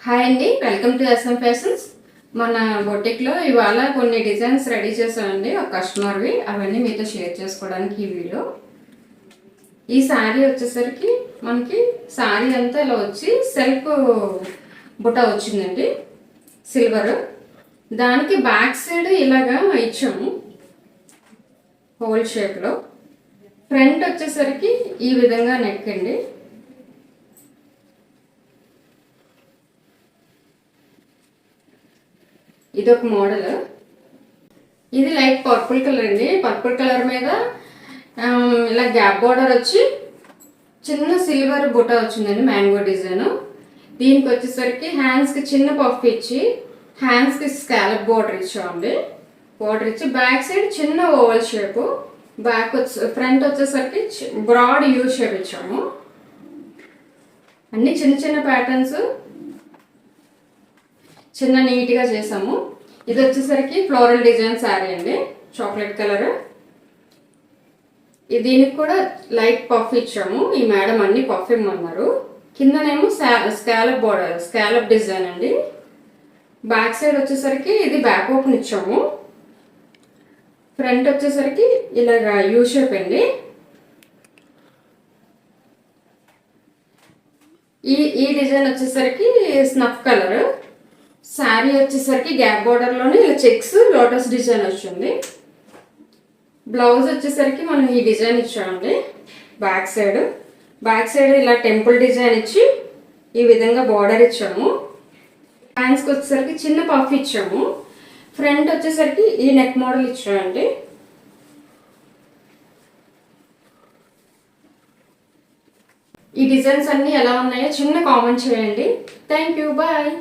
Hi అండి, welcome to S M fashions. మన బొటిక్లో ఇవాళ కొన్ని డిజైన్స్ రెడీ చేసామండి ఒక కస్టమర్వి. అవన్నీ మీతో షేర్ చేసుకోవడానికి ఈ వీడియో. ఈ శారీ వచ్చేసరికి మనకి శారీ అంతా ఇలా వచ్చి సెల్ఫ్ బుట్ట వచ్చిందండి, సిల్వర్. దానికి బ్యాక్ సైడ్ ఇలాగా ఇచ్చాము హోల్ షేప్లో. ఫ్రంట్ వచ్చేసరికి ఈ విధంగా నెక్ అండి. ఇది ఒక మోడల్. ఇది లైట్ పర్పుల్ కలర్ అండి. పర్పుల్ కలర్ మీద ఇలా గ్యాప్ బార్డర్ వచ్చి చిన్న సిల్వర్ బుట్ట వచ్చిందండి, మ్యాంగో డిజైన్. దీనికి వచ్చేసరికి హ్యాండ్స్కి చిన్న పఫ్ ఇచ్చి హ్యాండ్స్కి స్కాలప్ బార్డర్ ఇచ్చామండి. బార్డర్ ఇచ్చి బ్యాక్ సైడ్ చిన్న ఓవల్ షేపు, ఫ్రంట్ వచ్చేసరికి బ్రాడ్ యూ షేప్ ఇచ్చాము. అన్ని చిన్న చిన్న ప్యాటర్న్స్ చిన్న నీట్గా చేసాము. ఇది వచ్చేసరికి ఫ్లోరల్ డిజైన్ శారీ అండి, చాక్లెట్ కలర్. దీనికి కూడా లైట్ పఫ్ ఇచ్చాము. ఈ మేడం అన్ని పఫ్ ఇమ్మన్నారు. కిందనేమో స్కాలప్ బోర్డర్, స్కాలప్ డిజైన్ అండి. బ్యాక్ సైడ్ వచ్చేసరికి ఇది బ్యాక్ ఓపెన్ ఇచ్చాము. ఫ్రంట్ వచ్చేసరికి ఇలాగా యూ షేప్ అండి. ఈ డిజైన్ వచ్చేసరికి స్నఫ్ కలర్. శారీ వచ్చేసరికి గ్యాప్ బార్డర్లోనే ఇలా చెక్స్ లోటస్ డిజైన్ వచ్చింది. బ్లౌజ్ వచ్చేసరికి మనం ఈ డిజైన్ ఇచ్చామండి. బ్యాక్ సైడ్ ఇలా టెంపుల్ డిజైన్ ఇచ్చి ఈ విధంగా బార్డర్ ఇచ్చాము. హ్యాండ్స్కి వచ్చేసరికి చిన్న పఫ్ ఇచ్చాము. ఫ్రంట్ వచ్చేసరికి ఈ నెక్ మోడల్ ఇచ్చామండి. ఈ డిజైన్స్ అన్నీ ఎలా ఉన్నాయో చిన్న కామెంట్ చేయండి. Thank you, bye.